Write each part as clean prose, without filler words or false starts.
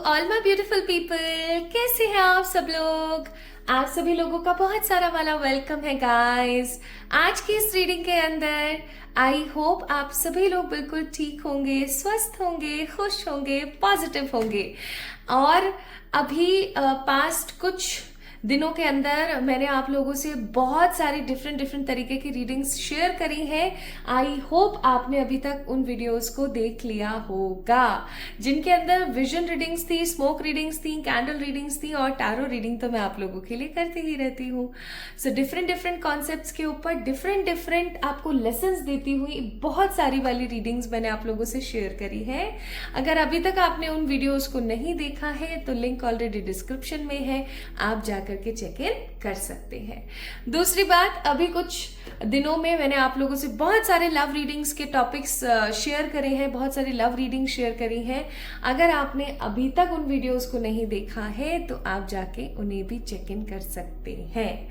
All my beautiful people, कैसे हैं आप सब लोग। आप सभी लोगों का बहुत सारा वाला वेलकम है गाइस। आज की इस रीडिंग के अंदर आई होप आप सभी लोग बिल्कुल ठीक होंगे, स्वस्थ होंगे, खुश होंगे, पॉजिटिव होंगे। और अभी पास्ट कुछ दिनों के अंदर मैंने आप लोगों से बहुत सारी डिफरेंट तरीके की रीडिंग्स शेयर करी हैं। आई होप आपने अभी तक उन वीडियोस को देख लिया होगा जिनके अंदर विजन रीडिंग्स थी, स्मोक रीडिंग्स थी, कैंडल रीडिंग्स थी और टैरो रीडिंग तो मैं आप लोगों के लिए करती ही रहती हूँ। सो डिफरेंट कॉन्सेप्ट्स के ऊपर डिफरेंट आपको लेसन्स देती हुई बहुत सारी वाली रीडिंग्स मैंने आप लोगों से शेयर करी है। अगर अभी तक आपने उन वीडियोस को नहीं देखा है तो लिंक ऑलरेडी डिस्क्रिप्शन में है, आप जाकर के चेक इन कर सकते हैं। दूसरी बात, अभी कुछ दिनों में मैंने आप लोगों से बहुत सारे लव रीडिंग्स के टॉपिक्स शेयर करे हैं, बहुत सारी लव रीडिंग शेयर करी हैं। अगर आपने अभी तक उन वीडियोस को नहीं देखा है तो आप जाके उन्हें भी चेक इन कर सकते हैं।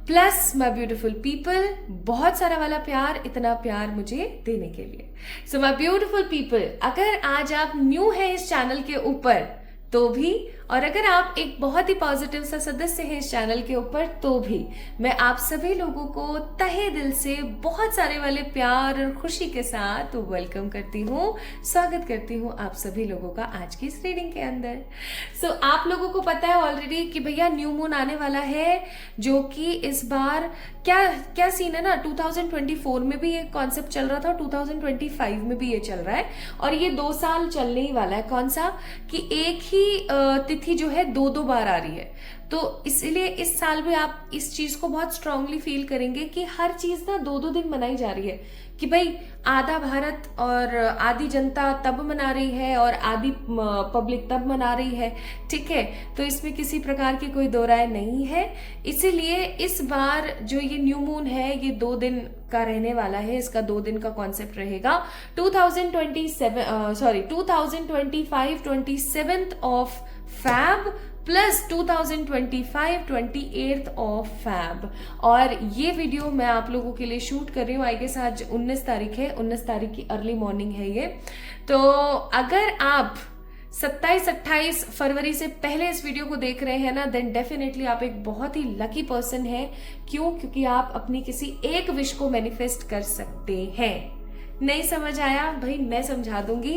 प्लस माई ब्यूटिफुल पीपल, बहुत सारा वाला प्यार, इतना प्यार मुझे देने के लिए। सो माई ब्यूटिफुल पीपल, अगर आज आप न्यू हैं इस चैनल के ऊपर तो भी, और अगर आप एक बहुत ही पॉजिटिव सा सदस्य हैं इस चैनल के ऊपर तो भी, मैं आप सभी लोगों को तहे दिल से बहुत सारे वाले प्यार और खुशी के साथ वेलकम करती हूँ, स्वागत करती हूँ आप सभी लोगों का आज की इस रीडिंग के अंदर। सो आप लोगों को पता है ऑलरेडी कि भैया न्यू मून आने वाला है, जो कि इस बार क्या सीन है ना, 2024 में भी ये कॉन्सेप्ट चल रहा था, 2025 में भी ये चल रहा है और ये 2 साल चलने ही वाला है। कौन सा कि एक ही तिथि जो है दो बार आ रही है, तो इसलिए इस साल भी आप इस चीज को बहुत स्ट्रांगली फील करेंगे कि हर चीज ना 2 दिन मनाई जा रही है। कि भाई आधा भारत और आधी जनता तब मना रही है और आधी पब्लिक तब मना रही है, ठीक है। तो इसमें किसी प्रकार की कोई दो राय नहीं है। इसीलिए इस बार जो ये न्यू मून है ये 2 दिन का रहने वाला है, इसका 2 दिन का कॉन्सेप्ट रहेगा। 2025 27th of Feb plus 2025 28th of Feb. और ये वीडियो मैं आप लोगों के लिए शूट कर रही हूँ, आई गेस आज 19 तारीख है, 19 तारीख की अर्ली मॉर्निंग है ये। तो अगर आप 27-28 फरवरी से पहले इस वीडियो को देख रहे हैं ना, देन डेफिनेटली आप एक बहुत ही लकी पर्सन हैं। क्यों? क्योंकि आप अपनी किसी एक विश को मैनिफेस्ट कर सकते हैं। नहीं समझ आया भाई, मैं समझा दूंगी।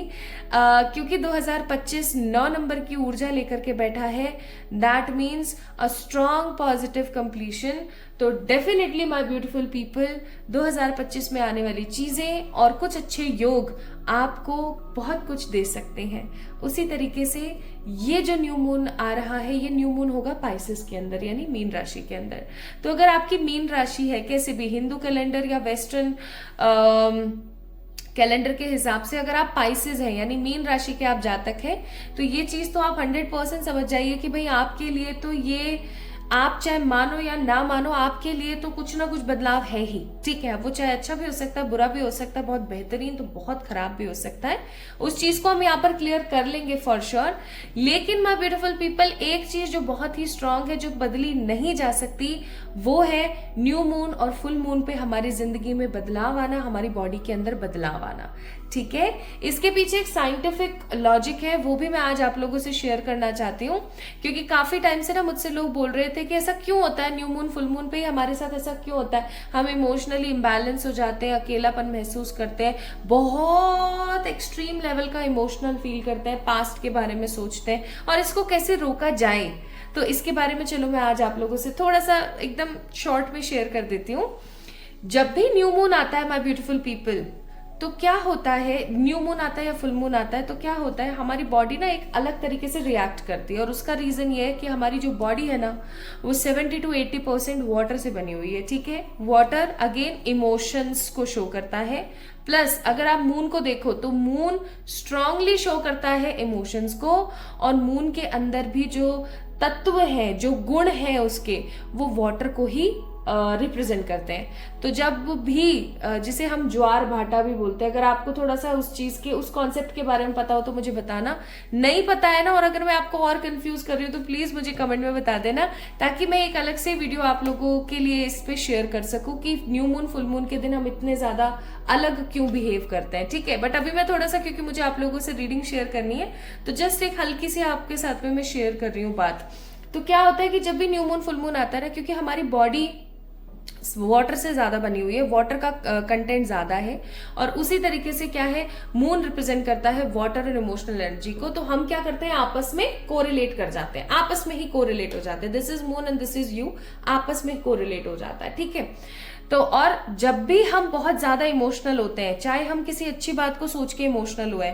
क्योंकि 2025 9 नंबर की ऊर्जा लेकर के बैठा है, that means a strong positive completion. तो डेफिनेटली माय ब्यूटीफुल पीपल, 2025 में आने वाली चीजें और कुछ अच्छे योग आपको बहुत कुछ दे सकते हैं। उसी तरीके से ये जो न्यू मून आ रहा है, ये न्यू मून होगा पाइसेस के अंदर, यानी मीन राशि के अंदर। तो अगर आपकी मीन राशि है, कैसे भी हिंदू कैलेंडर या वेस्टर्न कैलेंडर के हिसाब से अगर आप पाइसेस हैं यानी मीन राशि के आप जातक हैं, तो ये चीज तो आप 100% समझ जाइए कि भाई आपके लिए तो ये, आप चाहे मानो या ना मानो, आपके लिए तो कुछ ना कुछ बदलाव है ही, ठीक है। वो चाहे अच्छा भी हो सकता है, बुरा भी हो सकता है, बहुत बेहतरीन तो बहुत खराब भी हो सकता है। उस चीज को हम यहाँ पर क्लियर कर लेंगे फॉर श्योर। लेकिन माय ब्यूटीफुल पीपल, एक चीज जो बहुत ही स्ट्रांग है, जो बदली नहीं जा सकती, वो है न्यू मून और फुल मून पे हमारी जिंदगी में बदलाव आना, हमारी बॉडी के अंदर बदलाव आना, ठीक है। इसके पीछे एक साइंटिफिक लॉजिक है, वो भी मैं आज आप लोगों से शेयर करना चाहती हूँ। क्योंकि काफी टाइम से ना मुझसे लोग बोल रहे थे कि ऐसा क्यों होता है, न्यू मून फुल मून पे ही हमारे साथ ऐसा क्यों होता है, हम इमोशनली इम्बैलेंस हो जाते हैं, अकेलापन महसूस करते हैं, बहुत एक्सट्रीम लेवल का इमोशनल फील करते हैं, पास्ट के बारे में सोचते हैं, और इसको कैसे रोका जाए। तो इसके बारे में चलो मैं आज आप लोगों से थोड़ा सा एकदम शॉर्ट में शेयर कर देती हूँ। जब भी न्यू मून आता है माय ब्यूटीफुल पीपल, तो क्या होता है, न्यू मून आता है या फुल मून आता है तो क्या होता है, हमारी बॉडी ना एक अलग तरीके से रिएक्ट करती है। और उसका रीजन ये है कि हमारी जो बॉडी है ना, वो 70 to 80% वाटर से बनी हुई है, ठीक है। वाटर अगेन इमोशंस को शो करता है। प्लस अगर आप मून को देखो तो मून स्ट्रांगली शो करता है इमोशंस को, और मून के अंदर भी जो तत्व है, जो गुण है उसके, वो वाटर को ही रिप्रेजेंट करते हैं। तो जब भी जिसे हम ज्वार भाटा भी बोलते हैं, अगर आपको थोड़ा सा उस चीज के, उस कॉन्सेप्ट के बारे में पता हो तो मुझे बताना, नहीं पता है ना, और अगर मैं आपको और कंफ्यूज कर रही हूँ तो प्लीज मुझे कमेंट में बता देना, ताकि मैं एक अलग से वीडियो आप लोगों के लिए इस पे शेयर कर सकूं कि न्यू मून फुल मून के दिन हम इतने ज्यादा अलग क्यों बिहेव करते हैं। ठीक है, बट अभी मैं थोड़ा सा, क्योंकि मुझे आप लोगों से रीडिंग शेयर करनी है, तो जस्ट एक हल्की सी आपके साथ में मैं शेयर कर रही हूँ बात। तो क्या होता है कि जब भी न्यू मून फुल मून आता है ना, क्योंकि हमारी बॉडी वाटर से ज्यादा बनी हुई है, वाटर का कंटेंट ज्यादा है, और उसी तरीके से क्या है, मून रिप्रेजेंट करता है वाटर और इमोशनल एनर्जी को। तो हम क्या करते हैं, आपस में कोरिलेट कर जाते हैं, आपस में ही कोरिलेट हो जाते हैं। This is moon and this is you, आपस में कोरिलेट हो जाता है। ठीक है, तो और जब भी हम बहुत ज्यादा इमोशनल होते हैं, चाहे हम किसी अच्छी बात को सोच के इमोशनल हुए,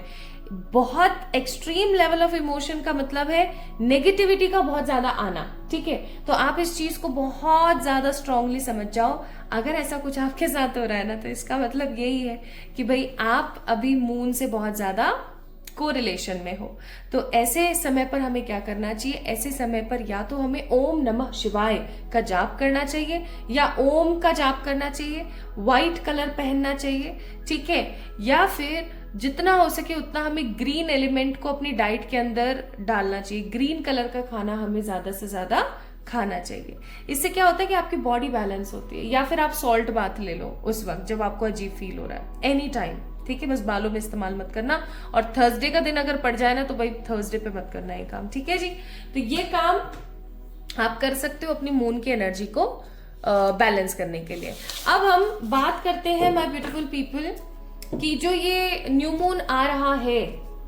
बहुत एक्सट्रीम लेवल ऑफ इमोशन का मतलब है नेगेटिविटी का बहुत ज्यादा आना। ठीक है, तो आप इस चीज को बहुत ज्यादा स्ट्रांगली समझ जाओ। अगर ऐसा कुछ आपके साथ हो रहा है ना, तो इसका मतलब यही है कि भाई आप अभी मून से बहुत ज्यादा कोरिलेशन में हो। तो ऐसे समय पर हमें क्या करना चाहिए, ऐसे समय पर या तो हमें ओम नमः शिवाय का जाप करना चाहिए, या ओम का जाप करना चाहिए, व्हाइट कलर पहनना चाहिए। ठीक है, या फिर जितना हो सके उतना हमें ग्रीन एलिमेंट को अपनी डाइट के अंदर डालना चाहिए। ग्रीन कलर का खाना हमें ज्यादा से ज्यादा खाना चाहिए। इससे क्या होता है कि आपकी बॉडी बैलेंस होती है। या फिर आप सॉल्ट बाथ ले लो उस वक्त जब आपको अजीब फील हो रहा है, एनी टाइम। ठीक है, बस बालों में इस्तेमाल मत करना, और थर्सडे का दिन अगर पड़ जाए ना तो भाई थर्सडे पे मत करना ये काम। ठीक है जी, तो ये काम आप कर सकते हो अपनी मून की एनर्जी को बैलेंस करने के लिए। अब हम बात करते हैं माय ब्यूटीफुल पीपल कि जो ये न्यू मून आ रहा है,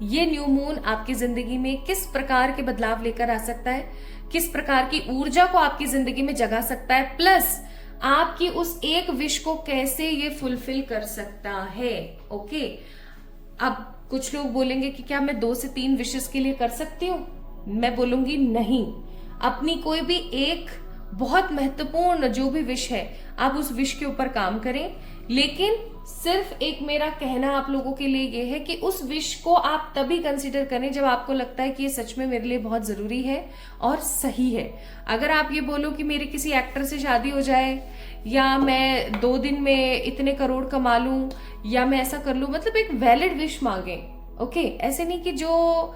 ये न्यू मून आपकी जिंदगी में किस प्रकार के बदलाव लेकर आ सकता है, किस प्रकार की ऊर्जा को आपकी जिंदगी में जगा सकता है, प्लस आपकी उस एक विश को कैसे ये फुलफिल कर सकता है। ओके, अब कुछ लोग बोलेंगे कि क्या मैं 2 से 3 विशेस के लिए कर सकती हूँ? मैं बोलूंगी नहीं। अपनी कोई भी एक बहुत महत्वपूर्ण जो भी विश है, आप उस विश के ऊपर काम करें, लेकिन सिर्फ एक मेरा कहना आप लोगों के लिए ये है कि उस विश को आप तभी कंसीडर करें जब आपको लगता है कि ये सच में मेरे लिए बहुत जरूरी है और सही है। अगर आप ये बोलो कि मेरी किसी एक्टर से शादी हो जाए, या मैं 2 दिन में इतने करोड़ कमा लूं, या मैं ऐसा कर लूं, मतलब एक वैलिड विश मांगे। ओके, ऐसे नहीं कि जो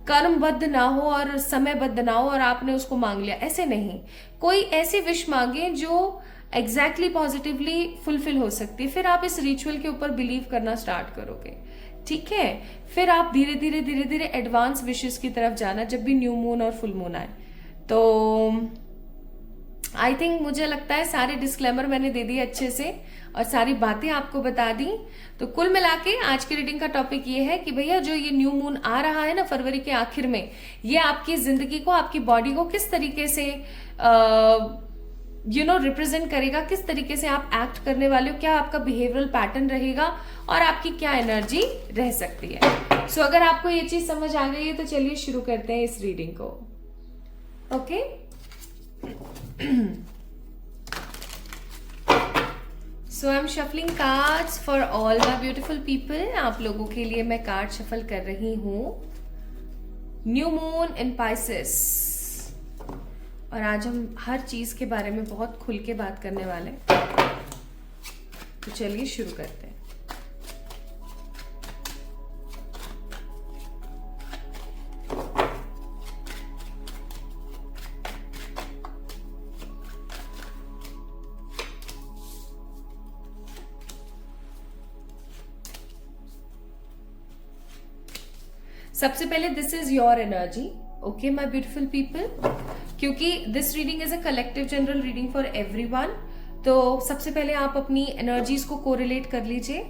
कर्मबद्ध ना हो और समयबद्ध ना हो और आपने उसको मांग लिया, ऐसे नहीं। कोई ऐसी विश मांगे जो एग्जैक्टली पॉजिटिवली फुलफिल हो सकती है। फिर आप इस रिचुअल के ऊपर बिलीव करना स्टार्ट करोगे। ठीक है, फिर आप धीरे धीरे एडवांस विशेस की तरफ जाना जब भी न्यू मून और फुल मून आए। तो आई थिंक मुझे लगता है सारे डिस्क्लेमर मैंने दे दिए अच्छे से, और सारी बातें आपको बता दी। तो कुल मिला के आज की रीडिंग का टॉपिक ये है कि भैया जो ये न्यू मून आ रहा है ना फरवरी के आखिर में, ये आपकी जिंदगी को, आपकी बॉडी को किस तरीके से रिप्रेजेंट करेगा, किस तरीके से आप एक्ट करने वाले हो, क्या आपका बिहेवियरल पैटर्न रहेगा, और आपकी क्या एनर्जी रह सकती है। सो अगर आपको ये चीज समझ आ गई है तो चलिए शुरू करते हैं इस रीडिंग को। Okay, so I am shuffling cards for all the beautiful people. आप लोगों के लिए मैं कार्ड शफल कर रही हूं। न्यू मून इन पाइसेस, और आज हम हर चीज के बारे में बहुत खुल के बात करने वाले हैं। तो चलिए शुरू करते हैं। सबसे पहले this is your energy. Okay my beautiful people, क्योंकि this reading is a collective general reading for everyone. तो सबसे पहले आप अपनी एनर्जीज को कोरिलेट कर लीजिए।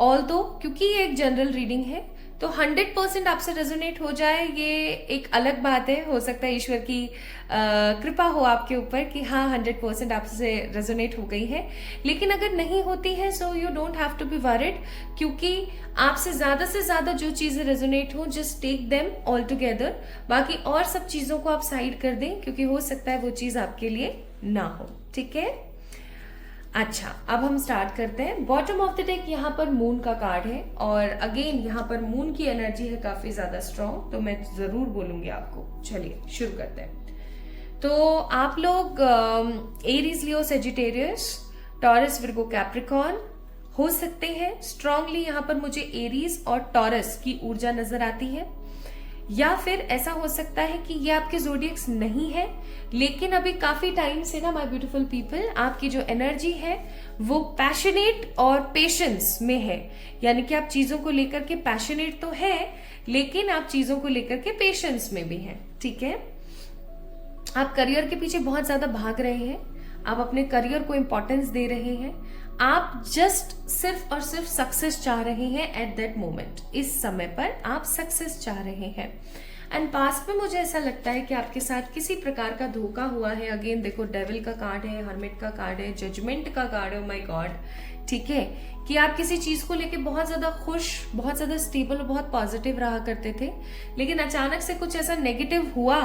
ऑल्दो क्योंकि ये एक जनरल रीडिंग है, तो 100% आपसे रेजोनेट हो जाए ये एक अलग बात है। हो सकता है ईश्वर की कृपा हो आपके ऊपर कि हाँ 100% आपसे रेजोनेट हो गई है। लेकिन अगर नहीं होती है so you don't have to be worried, क्योंकि आपसे ज्यादा जो चीजें रेजोनेट हो just take them all together. बाकी और सब चीजों को आप साइड कर दें, क्योंकि हो सकता है वो चीज आपके लिए ना हो। ठीक है, अच्छा अब हम स्टार्ट करते हैं। बॉटम ऑफ द डेक यहाँ पर मून का कार्ड है, और अगेन यहाँ पर मून की एनर्जी है काफी ज्यादा स्ट्रॉन्ग, तो मैं जरूर बोलूंगी आपको। चलिए शुरू करते हैं। तो आप लोग एरीज, लियो, सेजिटेरियस, टॉरस, विर्गो, कैप्रिकॉर्न हो सकते हैं। स्ट्रांगली यहाँ पर मुझे एरीज और टॉरस की ऊर्जा नजर आती है। या फिर ऐसा हो सकता है कि ये आपके जोडियक्स नहीं है, लेकिन अभी काफी टाइम से ना माय ब्यूटीफुल पीपल, आपकी जो एनर्जी है वो पैशनेट और पेशेंस में है। यानी कि आप चीजों को लेकर के पैशनेट तो है, लेकिन आप चीजों को लेकर के पेशेंस में भी हैं। ठीक है, आप करियर के पीछे बहुत ज्यादा भाग रहे हैं, आप अपने करियर को इंपॉर्टेंस दे रहे हैं, आप जस्ट सिर्फ और सिर्फ सक्सेस चाह रहे हैं एट दैट मोमेंट। इस समय पर आप सक्सेस चाह रहे हैं। एंड पास्ट में मुझे ऐसा लगता है कि आपके साथ किसी प्रकार का धोखा हुआ है। अगेन देखो, डेविल का कार्ड है, हर्मिट का कार्ड है, जजमेंट का कार्ड है। माय गॉड, ठीक है, कि आप किसी चीज को लेके बहुत ज्यादा खुश, बहुत ज्यादा स्टेबल और बहुत पॉजिटिव रहा करते थे, लेकिन अचानक से कुछ ऐसा नेगेटिव हुआ,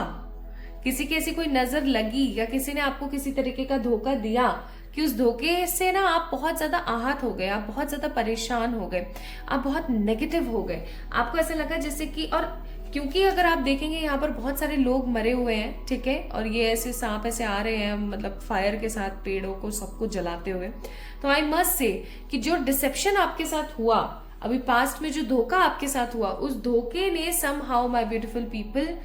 किसी की ऐसी कोई नजर लगी या किसी ने आपको किसी तरीके का धोखा दिया कि उस धोखे से ना आप बहुत ज्यादा आहत हो गए, आप बहुत ज्यादा परेशान हो गए, आप बहुत नेगेटिव हो गए। आपको ऐसा लगा जैसे कि, और क्योंकि अगर आप देखेंगे यहाँ पर बहुत सारे लोग मरे हुए हैं, ठीक है, और ये ऐसे सांप ऐसे आ रहे हैं, मतलब फायर के साथ पेड़ों को सबको जलाते हुए। तो आई मस्ट से कि जो डिसेप्शन आपके साथ हुआ अभी पास्ट में, जो धोखा आपके साथ हुआ, उस धोखे ने somehow my beautiful people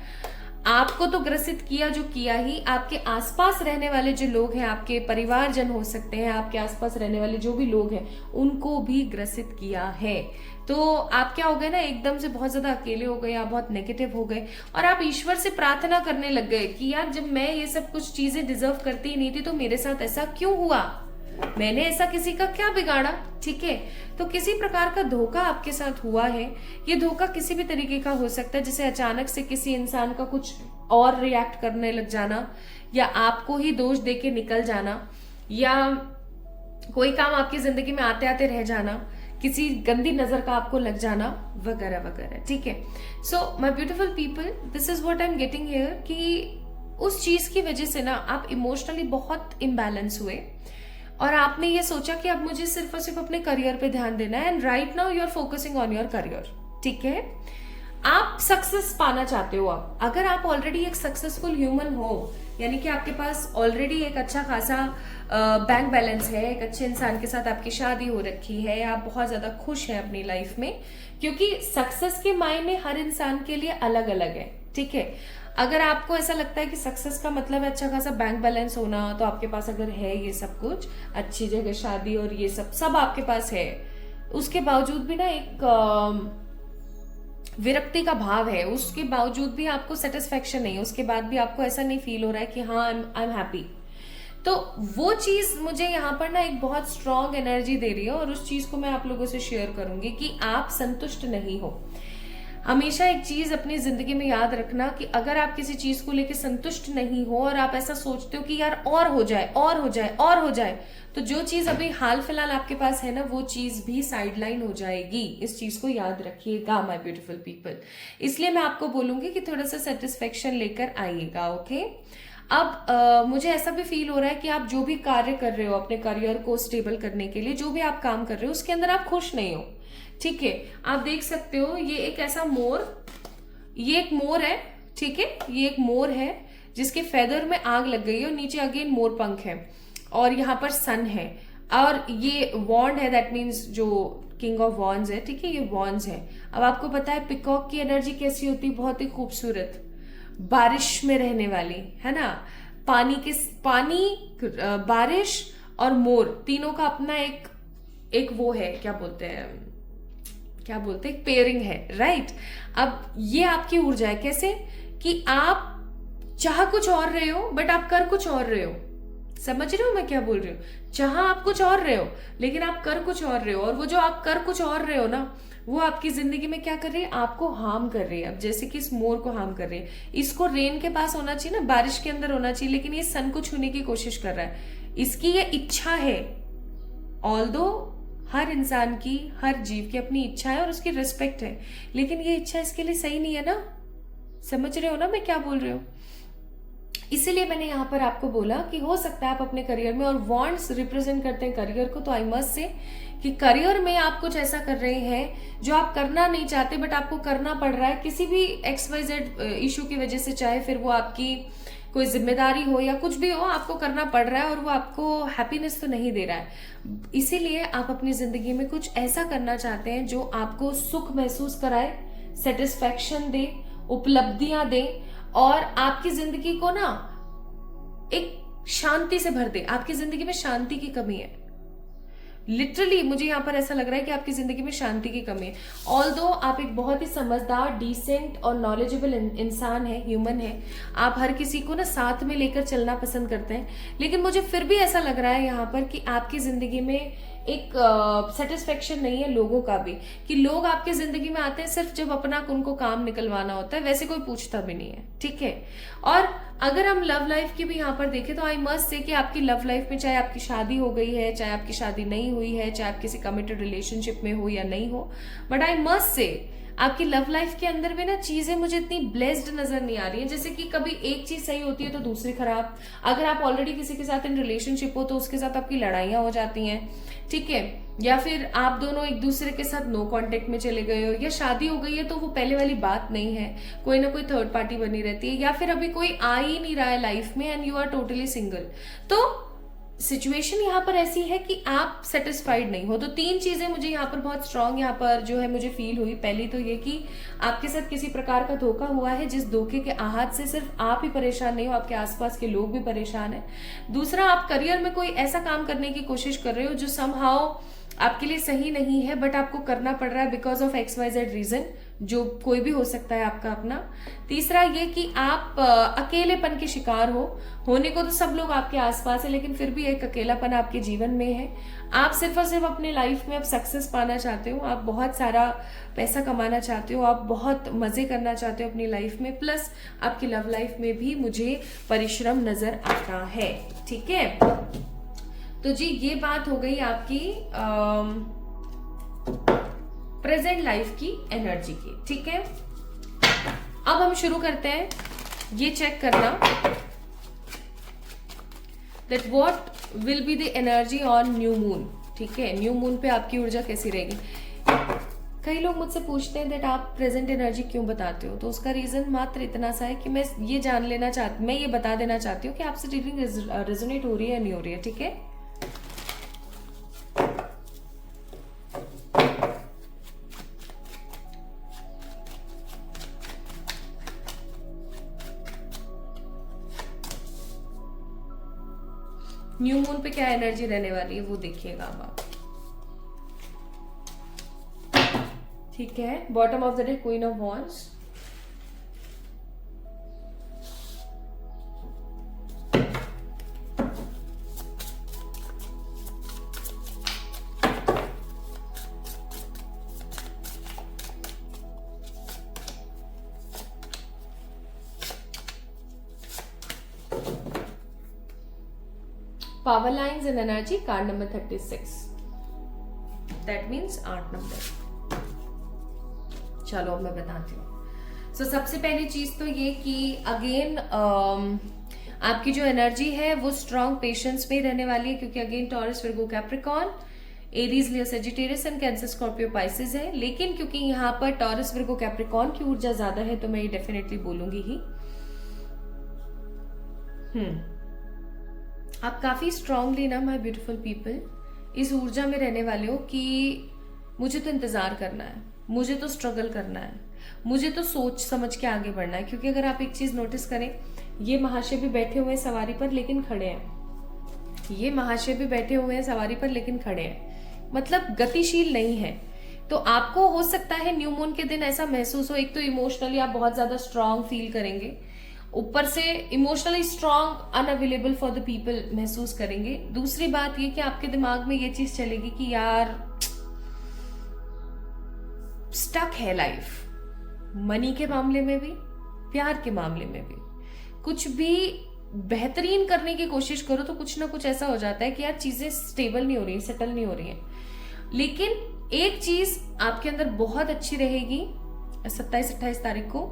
आपको तो ग्रसित किया, जो किया ही, आपके आसपास रहने वाले जो लोग हैं, आपके परिवारजन हो सकते हैं, आपके आसपास रहने वाले जो भी लोग हैं, उनको भी ग्रसित किया है। तो आप क्या हो गए ना, एकदम से बहुत ज्यादा अकेले हो गए, आप बहुत नेगेटिव हो गए, और आप ईश्वर से प्रार्थना करने लग गए कि यार जब मैं ये सब कुछ चीजें डिजर्व करती ही नहीं थी तो मेरे साथ ऐसा क्यों हुआ, मैंने ऐसा किसी का क्या बिगाड़ा। ठीक है, तो किसी प्रकार का धोखा आपके साथ हुआ है। ये धोखा किसी भी तरीके का हो सकता है, जैसे अचानक से किसी इंसान का कुछ और रिएक्ट करने लग जाना, या आपको ही दोष देके निकल जाना, या कोई काम आपकी जिंदगी में आते आते रह जाना, किसी गंदी नजर का आपको लग जाना, वगैरह वगैरह। ठीक है, so my beautiful people, this is what I am getting here, कि उस चीज की वजह से ना आप इमोशनली बहुत इम्बैलेंस हुए, और आपने ये सोचा कि अब मुझे सिर्फ और सिर्फ अपने करियर पे ध्यान देना है। And right now you are focusing on your career. ठीक है, आप सक्सेस पाना चाहते हो। आप अगर आप ऑलरेडी एक सक्सेसफुल ह्यूमन हो, यानी कि आपके पास ऑलरेडी एक अच्छा खासा बैंक बैलेंस है, एक अच्छे इंसान के साथ आपकी शादी हो रखी है, आप बहुत ज्यादा खुश हैं अपनी लाइफ में, क्योंकि सक्सेस के मायने हर इंसान के लिए अलग अलग है। ठीक है, अगर आपको ऐसा लगता है कि सक्सेस का मतलब है अच्छा खासा बैंक बैलेंस होना, तो आपके पास अगर है ये सब कुछ, अच्छी जगह शादी और ये सब आपके पास है, उसके बावजूद भी ना एक विरक्ति का भाव है, उसके बावजूद भी आपको सेटिस्फेक्शन नहीं है, उसके बाद भी आपको ऐसा नहीं फील हो रहा है कि हाँ आई एम हैप्पी, तो वो चीज मुझे यहाँ पर ना एक बहुत स्ट्रॉन्ग एनर्जी दे रही है, और उस चीज को मैं आप लोगों से शेयर करूंगी कि आप संतुष्ट नहीं हो। हमेशा एक चीज अपनी जिंदगी में याद रखना कि अगर आप किसी चीज को लेकर संतुष्ट नहीं हो, और आप ऐसा सोचते हो कि यार और हो जाए और हो जाए और हो जाए, तो जो चीज अभी हाल फिलहाल आपके पास है ना, वो चीज भी साइडलाइन हो जाएगी। इस चीज को याद रखिएगा माय ब्यूटीफुल पीपल। इसलिए मैं आपको बोलूंगी कि थोड़ा सा सेटिस्फेक्शन लेकर आइएगा। ओके, अब मुझे ऐसा भी फील हो रहा है कि आप जो भी कार्य कर रहे हो अपने करियर को स्टेबल करने के लिए, जो भी आप काम कर रहे हो उसके अंदर आप खुश नहीं हो। ठीक है, आप देख सकते हो ये एक ऐसा मोर, ये एक मोर है, ठीक है, ये एक मोर है जिसके फेदर में आग लग गई है, और नीचे अगेन मोर पंख है, और यहाँ पर सन है, और ये वॉन्ड है, दैट मीन्स जो किंग ऑफ वॉन्ड्स है। ठीक है, ये वॉन्ड्स है। अब आपको पता है पिकॉक की एनर्जी कैसी होती है, बहुत ही खूबसूरत, बारिश में रहने वाली, है ना, पानी, बारिश और मोर, तीनों का अपना एक वो है, क्या बोलते हैं, एक पेयरिंग है, राइट। अब ये आपकी ऊर्जा है, कैसे कि आप चाह कुछ और रहे हो बट आप कर कुछ और रहे हो। समझ रहे हो मैं क्या बोल रही हूँ? चाह आप कुछ और रहे हो लेकिन आप कर कुछ और रहे हो, और वो जो आप कर कुछ और रहे हो ना, वो आपकी जिंदगी में क्या कर रही है, आपको हार्म कर रही है। अब जैसे कि इस मोर को हार्म कर रही है, इसको रेन के पास होना चाहिए ना, बारिश के अंदर होना चाहिए, लेकिन ये सन को छूने की कोशिश कर रहा है। इसकी ये इच्छा है, ऑल्दो हर इंसान की, हर जीव की अपनी इच्छा है और उसकी रिस्पेक्ट है, लेकिन ये इच्छा इसके लिए सही नहीं है ना। समझ रहे हो ना मैं क्या बोल रही हूँ? इसीलिए मैंने यहाँ पर आपको बोला कि हो सकता है आप अपने करियर में, और वॉन्ड्स रिप्रेजेंट करते हैं करियर को, तो आई मस्ट से कि करियर में आप कुछ ऐसा कर रहे हैं जो आप करना नहीं चाहते बट आपको करना पड़ रहा है, किसी भी XYZ इशू की वजह से, चाहे फिर वो आपकी कोई जिम्मेदारी हो या कुछ भी हो, आपको करना पड़ रहा है और वो आपको हैप्पीनेस तो नहीं दे रहा है। इसीलिए आप अपनी जिंदगी में कुछ ऐसा करना चाहते हैं जो आपको सुख महसूस कराए, सेटिस्फेक्शन दे, उपलब्धियां दे और आपकी जिंदगी को ना एक शांति से भर दे। आपकी जिंदगी में शांति की कमी है, लिटरली मुझे यहाँ पर ऐसा लग रहा है कि आपकी जिंदगी में शांति की कमी है। ऑल्दो आप एक बहुत ही समझदार, डिसेंट और नॉलेजेबल इंसान है, ह्यूमन है, आप हर किसी को ना साथ में लेकर चलना पसंद करते हैं, लेकिन मुझे फिर भी ऐसा लग रहा है यहाँ पर कि आपकी जिंदगी में एक सेटिस्फेक्शन नहीं है लोगों का भी, कि लोग आपकी जिंदगी में आते हैं सिर्फ जब अपना उनको काम निकलवाना होता है, वैसे कोई पूछता भी नहीं है, ठीक है। और अगर हम लव लाइफ की भी यहाँ पर देखें तो आई मस्ट से कि आपकी लव लाइफ में चाहे आपकी शादी हो गई है, चाहे आपकी शादी नहीं हुई है, चाहे आप किसी कमिटेड रिलेशनशिप में हो या नहीं हो, बट आई मस्ट से आपकी लव लाइफ के अंदर में ना चीजें मुझे इतनी ब्लेस्ड नजर नहीं आ रही है। जैसे कि कभी एक चीज सही होती है तो दूसरी खराब। अगर आप ऑलरेडी किसी के साथ इन रिलेशनशिप हो तो उसके साथ आपकी लड़ाइयां हो जाती हैं, ठीक है, या फिर आप दोनों एक दूसरे के साथ नो कांटेक्ट में चले गए हो, या शादी हो गई है तो वो पहले वाली बात नहीं है, कोई ना कोई थर्ड पार्टी बनी रहती है, या फिर अभी कोई आ ही नहीं रहा है लाइफ में and you are totally single. तो सिचुएशन यहाँ पर ऐसी है कि आप सेटिस्फाइड नहीं हो। तो तीन चीजें मुझे यहाँ पर बहुत स्ट्रांग यहाँ पर जो है मुझे फील हुई। पहली तो ये कि आपके साथ किसी प्रकार का धोखा हुआ है, जिस धोखे के आहत से सिर्फ आप ही परेशान नहीं हो, आपके आसपास के लोग भी परेशान है। दूसरा, आप करियर में कोई ऐसा काम करने की कोशिश कर रहे हो जो समहाउ आपके लिए सही नहीं है, बट आपको करना पड़ रहा है बिकॉज ऑफ XYZ रीजन, जो कोई भी हो सकता है आपका अपना। तीसरा ये कि आप अकेलेपन के शिकार होने को तो सब लोग आपके आसपास है, लेकिन फिर भी एक अकेलापन आपके जीवन में है। आप सिर्फ और सिर्फ अपने लाइफ में आप सक्सेस पाना चाहते हो, आप बहुत सारा पैसा कमाना चाहते हो, आप बहुत मजे करना चाहते हो अपनी लाइफ में, प्लस आपकी लव लाइफ में भी मुझे परिश्रम नजर आता है, ठीक है। तो जी ये बात हो गई आपकी प्रेजेंट लाइफ की एनर्जी की, ठीक है। अब हम शुरू करते हैं ये चेक करना that what will be the energy on new moon, ठीक है। न्यू मून पे आपकी ऊर्जा कैसी रहेगी। कई लोग मुझसे पूछते हैं दैट आप प्रेजेंट एनर्जी क्यों बताते हो, तो उसका रीजन मात्र इतना सा है कि मैं ये बता देना चाहती हूँ कि आपसे रीडिंग रेजोनेट हो रही है या नहीं हो रही है, ठीक है। न्यू मून पे क्या एनर्जी रहने वाली है वो देखिएगा अब आप, ठीक है। Bottom of the day queen of wands, power lines in energy, card number 36, that means 8 number. चलो अब मैं बताती हूँ। सो सबसे पहली चीज तो ये कि अगेन आपकी जो एनर्जी है वो स्ट्रांग पेशेंस में रहने वाली है, क्योंकि again taurus, Virgo, Capricorn, Aries, Leo, Sagittarius and cancer, Scorpio, Pisces है। लेकिन क्योंकि यहाँ पर टॉरस, विर्गो, कैप्रिकॉर्न की ऊर्जा ज्यादा है तो मैं ये डेफिनेटली बोलूंगी ही। आप काफी स्ट्रांगली ना माय ब्यूटीफुल पीपल इस ऊर्जा में रहने वाले हो कि मुझे तो इंतजार करना है, मुझे तो स्ट्रगल करना है, मुझे तो सोच समझ के आगे बढ़ना है। क्योंकि अगर आप एक चीज नोटिस करें, ये महाशय भी बैठे हुए हैं सवारी पर लेकिन खड़े हैं, ये महाशय भी बैठे हुए हैं सवारी पर लेकिन खड़े हैं, मतलब गतिशील नहीं है। तो आपको हो सकता है न्यू मून के दिन ऐसा महसूस हो, एक तो इमोशनली आप बहुत ज्यादा स्ट्रांग फील करेंगे, ऊपर से emotionally strong unavailable for the people महसूस करेंगे। दूसरी बात ये कि आपके दिमाग में ये चीज चलेगी कि यार स्टक है लाइफ, मनी के मामले में भी, प्यार के मामले में भी। कुछ भी बेहतरीन करने की कोशिश करो तो कुछ ना कुछ ऐसा हो जाता है कि यार चीजें स्टेबल नहीं हो रही, सेटल नहीं हो रही हैं। लेकिन एक चीज आपके अंदर बहुत अच्छी रहेगी 27-28 तारीख को,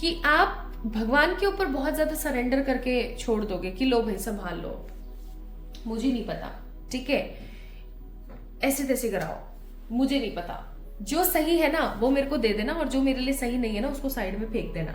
कि आप भगवान के ऊपर बहुत ज्यादा सरेंडर करके छोड़ दोगे कि लो भाई संभाल लो, मुझे नहीं पता, ठीक है, ऐसे तैसे कराओ, मुझे नहीं पता, जो सही है ना वो मेरे को दे देना और जो मेरे लिए सही नहीं है ना उसको साइड में फेंक देना।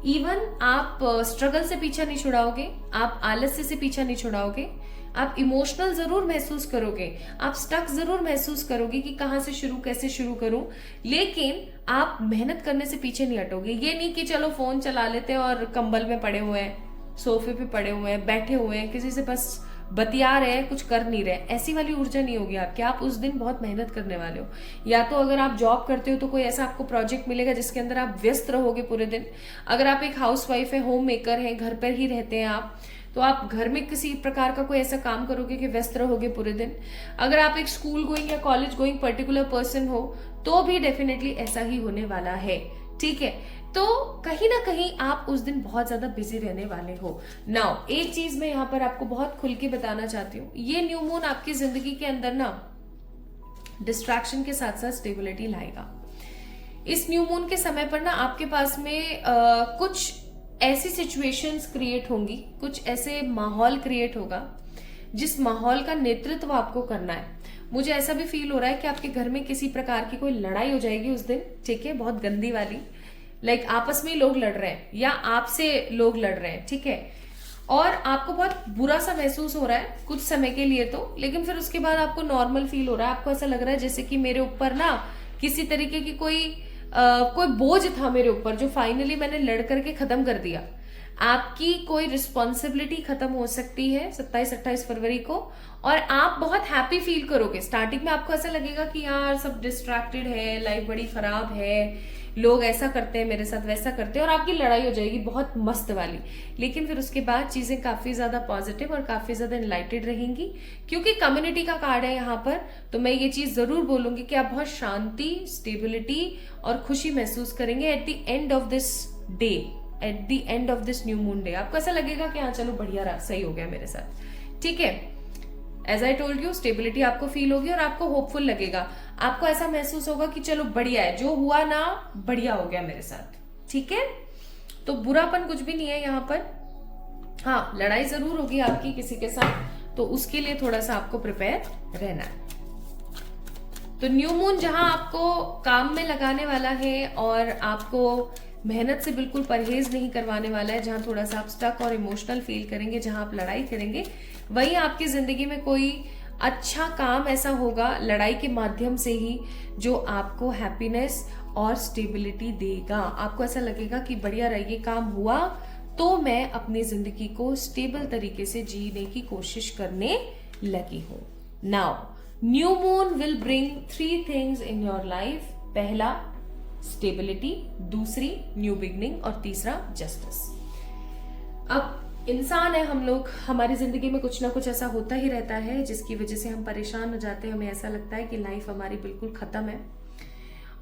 इवन आप स्ट्रगल से पीछा नहीं छुड़ाओगे, आप आलस्य से पीछा नहीं छुड़ाओगे, आप इमोशनल जरूर महसूस करोगे, आप स्टक जरूर महसूस करोगे कि कहाँ से शुरू, कैसे शुरू करूं, लेकिन आप मेहनत करने से पीछे नहीं हटोगे। ये नहीं कि चलो फोन चला लेते हैं और कंबल में पड़े हुए हैं, सोफे पे पड़े हुए हैं, बैठे हुए हैं, किसी से बस बतिया रहे हैं, कुछ कर नहीं रहे, ऐसी वाली ऊर्जा नहीं होगी आपकी। आप उस दिन बहुत मेहनत करने वाले हो। या तो अगर आप जॉब करते हो तो कोई ऐसा आपको प्रोजेक्ट मिलेगा जिसके अंदर आप व्यस्त रहोगे पूरे दिन। अगर आप एक हाउसवाइफ है, होम मेकर है, घर पर ही रहते हैं आप, तो आप घर में किसी प्रकार का कोई ऐसा काम करोगे कि व्यस्त रहोगे पूरे दिन। अगर आप एक स्कूल गोइंग या कॉलेज गोइंग पर्टिकुलर पर्सन हो तो भी डेफिनेटली ऐसा ही होने वाला है, ठीक है। तो कहीं ना कहीं आप उस दिन बहुत ज्यादा बिजी रहने वाले हो। नाउ एक चीज मैं यहाँ पर आपको बहुत खुल के बताना चाहती हूँ, ये न्यू मून आपकी जिंदगी के अंदर ना डिस्ट्रैक्शन के साथ साथ स्टेबिलिटी लाएगा। इस न्यू मून के समय पर ना आपके पास में कुछ ऐसी सिचुएशंस क्रिएट होंगी, कुछ ऐसे माहौल क्रिएट होगा जिस माहौल का नेतृत्व आपको करना है। मुझे ऐसा भी फील हो रहा है कि आपके घर में किसी प्रकार की कोई लड़ाई हो जाएगी उस दिन, ठीक है, बहुत गंदी वाली, लाइक आपस में लोग लड़ रहे हैं या आपसे लोग लड़ रहे हैं, ठीक है, और आपको बहुत बुरा सा महसूस हो रहा है कुछ समय के लिए तो, लेकिन फिर उसके बाद आपको नॉर्मल फील हो रहा है। आपको ऐसा लग रहा है जैसे कि मेरे ऊपर ना किसी तरीके की कोई बोझ था मेरे ऊपर, जो फाइनली मैंने लड़ करके खत्म कर दिया। आपकी कोई रिस्पॉन्सिबिलिटी खत्म हो सकती है 27-28 फरवरी को, और आप बहुत हैप्पी फील करोगे। स्टार्टिंग में आपको ऐसा लगेगा कि यार सब डिस्ट्रैक्टेड है, लाइफ बड़ी खराब है, लोग ऐसा करते हैं मेरे साथ, वैसा करते हैं, और आपकी लड़ाई हो जाएगी बहुत मस्त वाली। लेकिन फिर उसके बाद चीजें काफी ज्यादा पॉजिटिव और काफी ज्यादा एनलाइटेड रहेंगी, क्योंकि कम्युनिटी का कार्ड है यहाँ पर। तो मैं ये चीज जरूर बोलूंगी कि आप बहुत शांति, स्टेबिलिटी और खुशी महसूस करेंगे at the end of this day, at the end of this new moon day. आपको ऐसा लगेगा कि हाँ चलो बढ़िया रहा, सही हो गया मेरे साथ, ठीक है। As I told you, stability आपको फील होगी और आपको होपफुल लगेगा। आपको ऐसा महसूस होगा कि चलो बढ़िया है, जो हुआ ना बढ़िया हो गया मेरे साथ, ठीक है। तो बुरापन कुछ भी नहीं है यहाँ पर। हाँ, लड़ाई जरूर होगी आपकी किसी के साथ, तो उसके लिए थोड़ा सा आपको प्रिपेयर रहना है। तो न्यू मून जहां आपको काम में लगाने वाला है और आपको मेहनत से बिल्कुल परहेज नहीं करवाने वाला है, जहां थोड़ा सा आप स्टक और इमोशनल फील करेंगे, जहां आप लड़ाई करेंगे, वहीं आपकी जिंदगी में कोई अच्छा काम ऐसा होगा लड़ाई के माध्यम से ही जो आपको हैप्पीनेस और स्टेबिलिटी देगा। आपको ऐसा लगेगा कि बढ़िया रहा, ये काम हुआ तो मैं अपनी जिंदगी को स्टेबल तरीके से जीने की कोशिश करने लगी हूं। Now new moon will bring 3 things in your life. पहला स्टेबिलिटी, दूसरी न्यू बिगनिंग और तीसरा जस्टिस। अब इंसान है हम लोग, हमारी जिंदगी में कुछ ना कुछ ऐसा होता ही रहता है जिसकी वजह से हम परेशान हो जाते हैं। हमें ऐसा लगता है कि लाइफ हमारी बिल्कुल खत्म है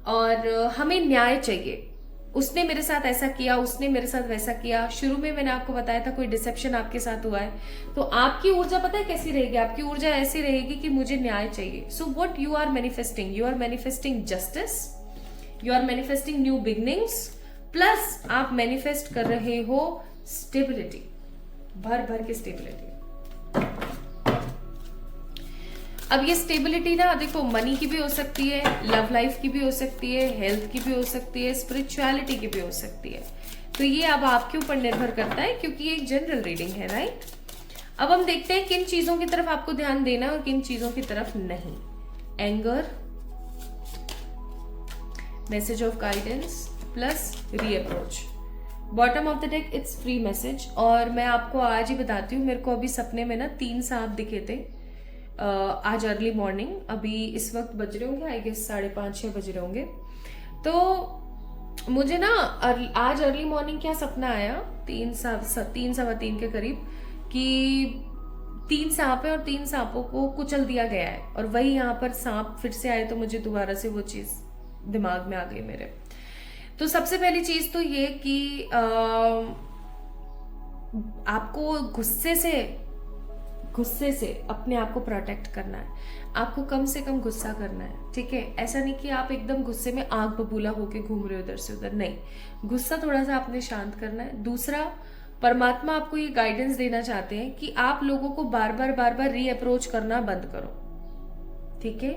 और हमें न्याय चाहिए। उसने मेरे साथ ऐसा किया, उसने मेरे साथ वैसा किया। शुरू में मैंने आपको बताया था कोई डिसेप्शन आपके साथ हुआ है, तो आपकी ऊर्जा पता है कैसी रहेगी? आपकी ऊर्जा ऐसी रहेगी कि मुझे न्याय चाहिए। So what you are manifesting? You are manifesting justice, you are manifesting new beginnings, plus आप मैनिफेस्ट कर रहे हो स्टेबिलिटी, भर भर के स्टेबिलिटी। अब ये स्टेबिलिटी ना देखो, मनी की भी हो सकती है, लव लाइफ की भी हो सकती है, हेल्थ की भी हो सकती है, स्पिरिचुअलिटी की भी हो सकती है। तो ये अब आपके ऊपर निर्भर करता है, क्योंकि ये एक जनरल रीडिंग है, राइट। अब हम देखते हैं किन चीजों की तरफ आपको ध्यान देना है और किन चीजों की तरफ नहीं। Anger, message of guidance plus reapproach. Bottom of the deck it's free message. और मैं आपको आज ही बताती हूँ, मेरे को अभी सपने में ना 3 सांप दिखे थे आज अर्ली मॉर्निंग। अभी इस वक्त बज रहे होंगे आई गेस 5:30-6 बज रहे होंगे। तो मुझे ना आज अर्ली मॉर्निंग क्या सपना आया, 3-3 के करीब, कि 3 सांप है और 3 सांपों को कुचल दिया गया है, और वही यहाँ पर सांप फिर से आए, तो मुझे दोबारा से वो चीज दिमाग में आ गई मेरे। तो सबसे पहली चीज तो ये कि आपको गुस्से से अपने आप को प्रोटेक्ट करना है। आपको कम से कम गुस्सा करना है, ठीक है। ऐसा नहीं कि आप एकदम गुस्से में आग बबूला होके घूम रहे हो इधर से उधर, नहीं, गुस्सा थोड़ा सा आपने शांत करना है। दूसरा, परमात्मा आपको ये गाइडेंस देना चाहते हैं कि आप लोगों को बार बार रीअप्रोच करना बंद करो, ठीक है।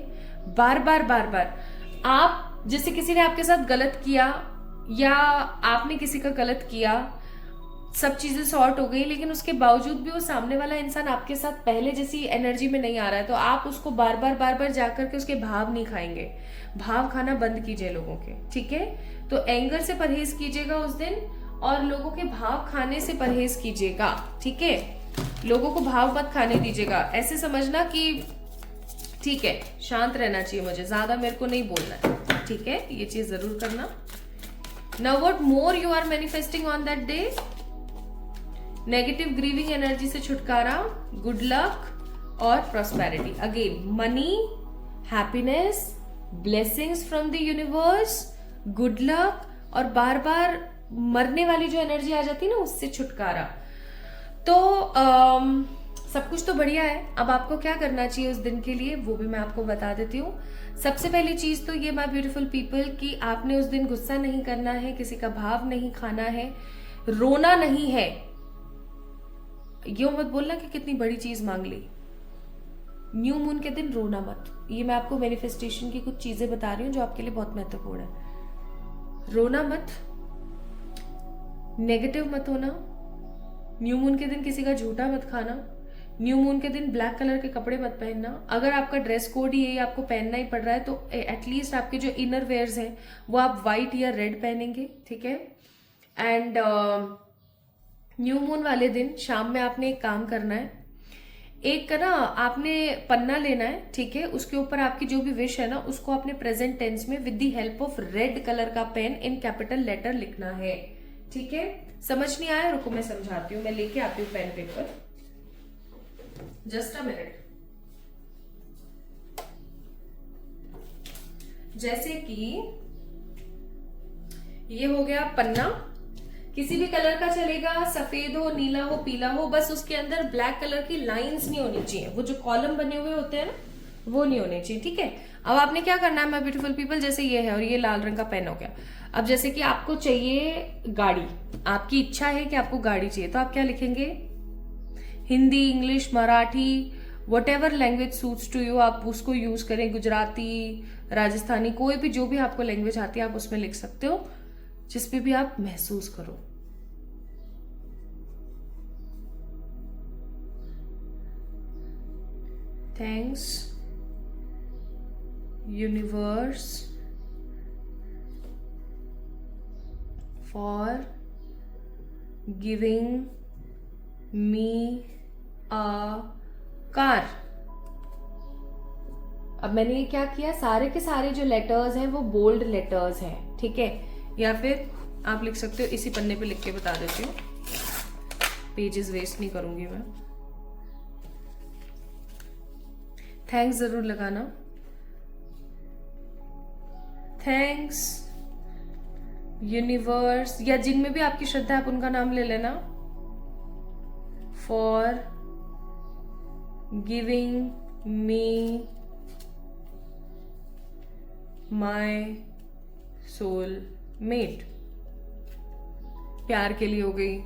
बार बार आप, जैसे किसी ने आपके साथ गलत किया, या आपने किसी का गलत किया, सब चीजें सॉर्ट हो गई, लेकिन उसके बावजूद भी वो सामने वाला इंसान आपके साथ पहले जैसी एनर्जी में नहीं आ रहा है, तो आप उसको बार बार जाकर के उसके भाव नहीं खाएंगे। भाव खाना बंद कीजिए लोगों के, ठीक है। तो एंगर से परहेज कीजिएगा उस दिन, और लोगों के भाव खाने से परहेज कीजिएगा, ठीक है। लोगों को भाव मत खाने दीजिएगा। ऐसे समझना कि ठीक है, शांत रहना चाहिए, मुझे ज्यादा मेरे को नहीं बोलना है, ठीक है। ये चीज जरूर करना। Now what more you are manifesting on that day? Negative grieving energy से छुटकारा, गुड लक और prosperity. Again money, happiness, blessings from the universe, good luck, और बार बार मरने वाली जो एनर्जी आ जाती है ना, उससे छुटकारा। तो सब कुछ तो बढ़िया है। अब आपको क्या करना चाहिए उस दिन के लिए, वो भी मैं आपको बता देती हूँ। सबसे पहली चीज तो ये माय ब्यूटीफुल पीपल, कि आपने उस दिन गुस्सा नहीं करना है, किसी का भाव नहीं खाना है, रोना नहीं है। ये मत बोलना कि कितनी बड़ी चीज मांग ली। न्यू मून के दिन रोना मत। ये मैं आपको मैनिफेस्टेशन की कुछ चीजें बता रही हूँ जो आपके लिए बहुत महत्वपूर्ण है। रोना मत, नेगेटिव मत होना, न्यू मून के दिन किसी का झूठा मत खाना, न्यू मून के दिन ब्लैक कलर के कपड़े मत पहनना। अगर आपका ड्रेस कोड ही है, आपको पहनना ही पड़ रहा है, तो एटलीस्ट आपके जो इनर वेयर्स हैं वो आप व्हाइट या रेड पहनेंगे, ठीक है। एंड न्यू मून वाले दिन शाम में आपने एक काम करना है। एक ना आपने पन्ना लेना है, ठीक है। उसके ऊपर आपकी जो भी विश है ना, उसको आपने प्रेजेंट टेंस में with the help of red colour का पेन इन कैपिटल लेटर लिखना है, ठीक है। समझ नहीं आया? रुको मैं समझाती हूँ। मैं लेके आती हूँ pen paper, just a minute. जैसे कि ये हो गया पन्ना, किसी भी कलर का चलेगा, सफेद हो, नीला हो, पीला हो, बस उसके अंदर ब्लैक कलर की लाइंस नहीं होनी चाहिए। वो जो कॉलम बने हुए होते हैं ना, वो नहीं होने चाहिए, ठीक है। अब आपने क्या करना है माय ब्यूटीफुल पीपल, जैसे ये है और ये लाल रंग का पेन हो गया। अब जैसे कि आपको चाहिए गाड़ी, आपकी इच्छा है कि आपको गाड़ी चाहिए, तो आप क्या लिखेंगे? Hindi, English, Marathi, whatever language suits to you, आप उसको यूज करें। गुजराती, राजस्थानी, कोई भी जो भी आपको लैंग्वेज आती है आप उसमें लिख सकते हो, जिसपे भी आप महसूस करो। Thanks universe for giving me a car. अब मैंने ये क्या किया, सारे के सारे जो लेटर्स हैं वो बोल्ड लेटर्स हैं, ठीक है। या फिर आप लिख सकते हो, इसी पन्ने पे लिख के बता देती हूँ, पेजेस वेस्ट नहीं करूंगी मैं। थैंक्स जरूर लगाना। थैंक्स यूनिवर्स, या जिनमें भी आपकी श्रद्धा है आप उनका नाम ले लेना। For giving me my soul mate. प्यार के लिए हो गई,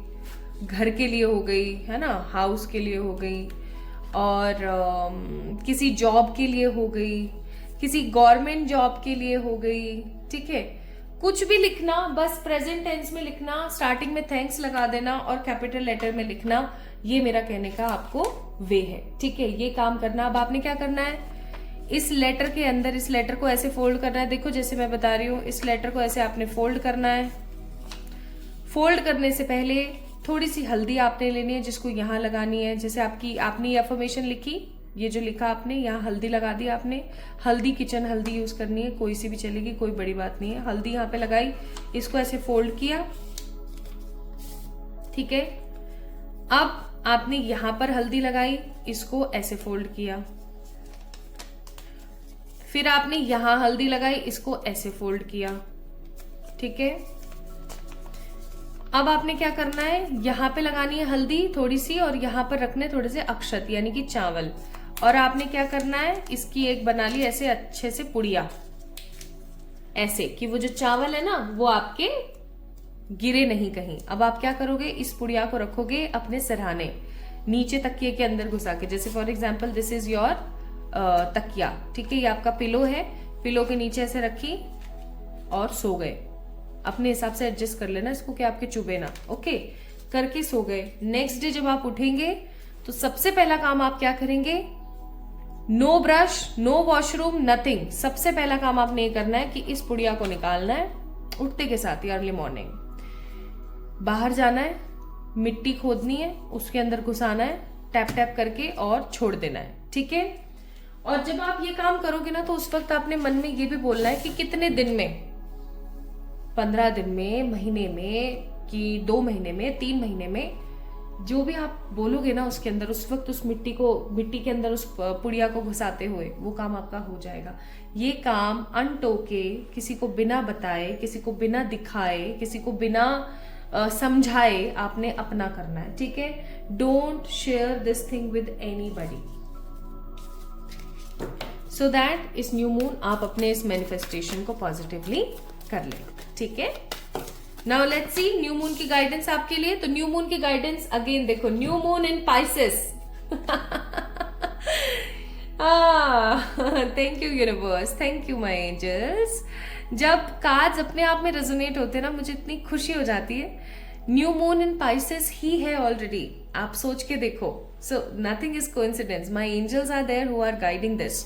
घर के लिए हो गई, है ना, हाउस के लिए हो गई, और किसी जॉब के लिए हो गई, किसी गवर्नमेंट जॉब के लिए हो गई, ठीक है। कुछ भी लिखना, बस प्रेजेंट टेंस में लिखना, स्टार्टिंग में थैंक्स लगा देना और कैपिटल लेटर में लिखना। ये मेरा कहने का आपको वे है, ठीक है। ये काम करना। अब आपने क्या करना है, इस लेटर के अंदर, इस लेटर को ऐसे फोल्ड करना है। देखो जैसे मैं बता रही हूँ, इस लेटर को ऐसे आपने फोल्ड करना है। फोल्ड करने से पहले थोड़ी सी हल्दी आपने लेनी है, जिसको यहाँ लगानी है। जैसे आपने ये अफर्मेशन लिखी, ये जो लिखा आपने, यहाँ हल्दी लगा दी आपने। हल्दी, किचन हल्दी यूज करनी है, कोई सी भी चलेगी, कोई बड़ी बात नहीं है। हल्दी यहाँ पे लगाई, इसको ऐसे फोल्ड किया, ठीक है। अब आपने यहाँ पर हल्दी लगाई, इसको ऐसे फोल्ड किया। फिर आपने यहां हल्दी लगाई, इसको ऐसे फोल्ड किया, ठीक है। अब आपने क्या करना है, यहां पे लगानी है हल्दी थोड़ी सी, और यहां पर रखने थोड़े से अक्षत यानी कि चावल। और आपने क्या करना है, इसकी एक बना ली ऐसे अच्छे से पुड़िया, ऐसे कि वो जो चावल है ना वो आपके गिरे नहीं कहीं। अब आप क्या करोगे, इस पुड़िया को रखोगे अपने सिरहाने नीचे तकिए के अंदर घुसा के। जैसे for example this is your तकिया, ठीक है। ये आपका पिलो है, पिलो के नीचे ऐसे रखी और सो गए, अपने हिसाब से एडजस्ट कर लेना इसको कि आपके चुभे ना। ओके, करके सो गए। नेक्स्ट डे जब आप उठेंगे तो सबसे पहला काम आप क्या करेंगे? No brush, no washroom, nothing. सबसे पहला काम आपने ये करना है कि इस पुड़िया को निकालना है उठते के साथ ही, अर्ली मॉर्निंग। बाहर जाना है, मिट्टी खोदनी है, उसके अंदर घुसाना है टैप टैप करके और छोड़ देना है। ठीक है? और जब आप ये काम करोगे ना तो उस वक्त आपने मन में ये भी बोलना है कि कितने दिन में, 15 दिन में, महीने में, कि 2 महीने में, 3 महीने में, जो भी आप बोलोगे ना उसके अंदर, उस वक्त उस मिट्टी के अंदर उस पुड़िया को घुसाते हुए वो काम आपका हो जाएगा। ये काम अनटोके, किसी को बिना बताए, किसी को बिना दिखाए, किसी को बिना समझाए आपने अपना करना है। ठीक है? Don't share this thing with anybody, so that इस न्यू मून आप अपने इस मैनिफेस्टेशन को पॉजिटिवली कर लें। ठीक है? Now let's see new moon की गाइडेंस आपके लिए। तो न्यू मून की गाइडेंस अगेन देखो, new moon in Pisces. Thank you universe, thank you my angels. जब कार्ड्स अपने आप में रेजोनेट होते हैं ना, मुझे इतनी खुशी हो जाती है। न्यू मून इन पाइसेस ही है ऑलरेडी, आप सोच के देखो। So nothing is coincidence, my angels are there who are guiding this.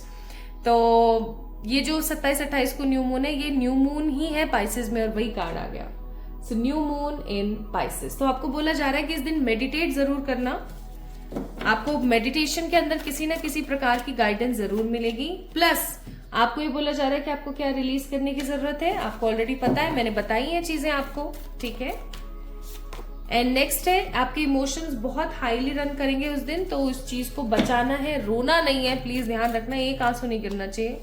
तो ये जो 27-28 को न्यू मून है, ये न्यू मून ही है पाइसेस में, और वही कार्ड आ गया। So new moon in Pisces. तो आपको बोला जा रहा है कि इस दिन मेडिटेट जरूर करना। आपको मेडिटेशन के अंदर किसी ना किसी प्रकार की गाइडेंस जरूर मिलेगी। प्लस आपको ये बोला जा रहा है कि आपको क्या रिलीज करने की जरूरत है, आपको ऑलरेडी पता है, मैंने बताई हैं चीजें आपको। ठीक है? एंड नेक्स्ट है, आपके इमोशंस बहुत हाईली रन करेंगे उस दिन, तो उस चीज को बचाना है, रोना नहीं है, प्लीज ध्यान रखना, एक आंसू नहीं गिरना चाहिए।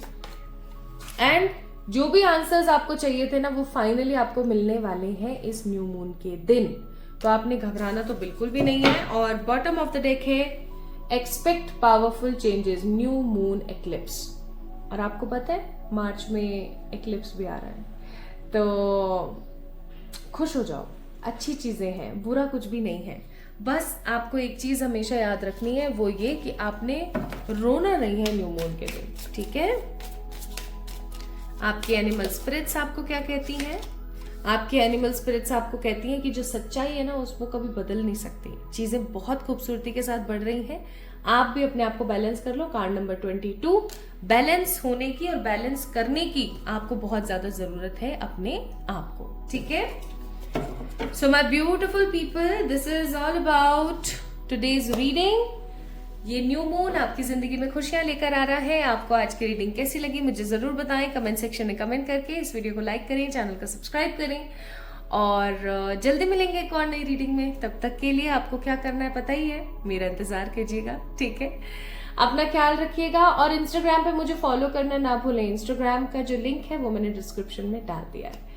एंड जो भी आंसर्स आपको चाहिए थे ना, वो फाइनली आपको मिलने वाले हैं इस न्यू मून के दिन। तो आपने घबराना तो बिल्कुल भी नहीं है। और बॉटम ऑफ द डेक है, expect powerful changes, new moon eclipse. और आपको पता है मार्च में एक्लिप्स भी आ रहा है, तो खुश हो जाओ, अच्छी चीजें हैं, बुरा कुछ भी नहीं है। बस आपको एक चीज हमेशा याद रखनी है, वो ये कि आपने रोना नहीं है न्यू मून के दिन। ठीक है? आपके एनिमल स्पिरिट्स आपको क्या कहती हैं? आपके एनिमल स्पिरिट्स आपको कहती हैं कि जो सच्चाई है ना, उसको कभी बदल नहीं सकती। चीजें बहुत खूबसूरती के साथ बढ़ रही हैं। आप भी अपने आप को बैलेंस कर लो। कार्ड नंबर 22, बैलेंस होने की और बैलेंस करने की आपको बहुत ज्यादा जरूरत है अपने आप को। ठीक है? So my beautiful people, this is all about today's reading. ये न्यू मून आपकी जिंदगी में खुशियां लेकर आ रहा है। आपको आज की रीडिंग कैसी लगी मुझे जरूर बताएं कमेंट सेक्शन में कमेंट करके। इस वीडियो को लाइक करें, चैनल को सब्सक्राइब करें, और जल्दी मिलेंगे एक और नई रीडिंग में। तब तक के लिए आपको क्या करना है पता ही है, मेरा इंतजार कीजिएगा। ठीक है? अपना ख्याल रखिएगा, और इंस्टाग्राम पे मुझे फॉलो करना ना भूलें। इंस्टाग्राम का जो लिंक है वो मैंने डिस्क्रिप्शन में डाल दिया है।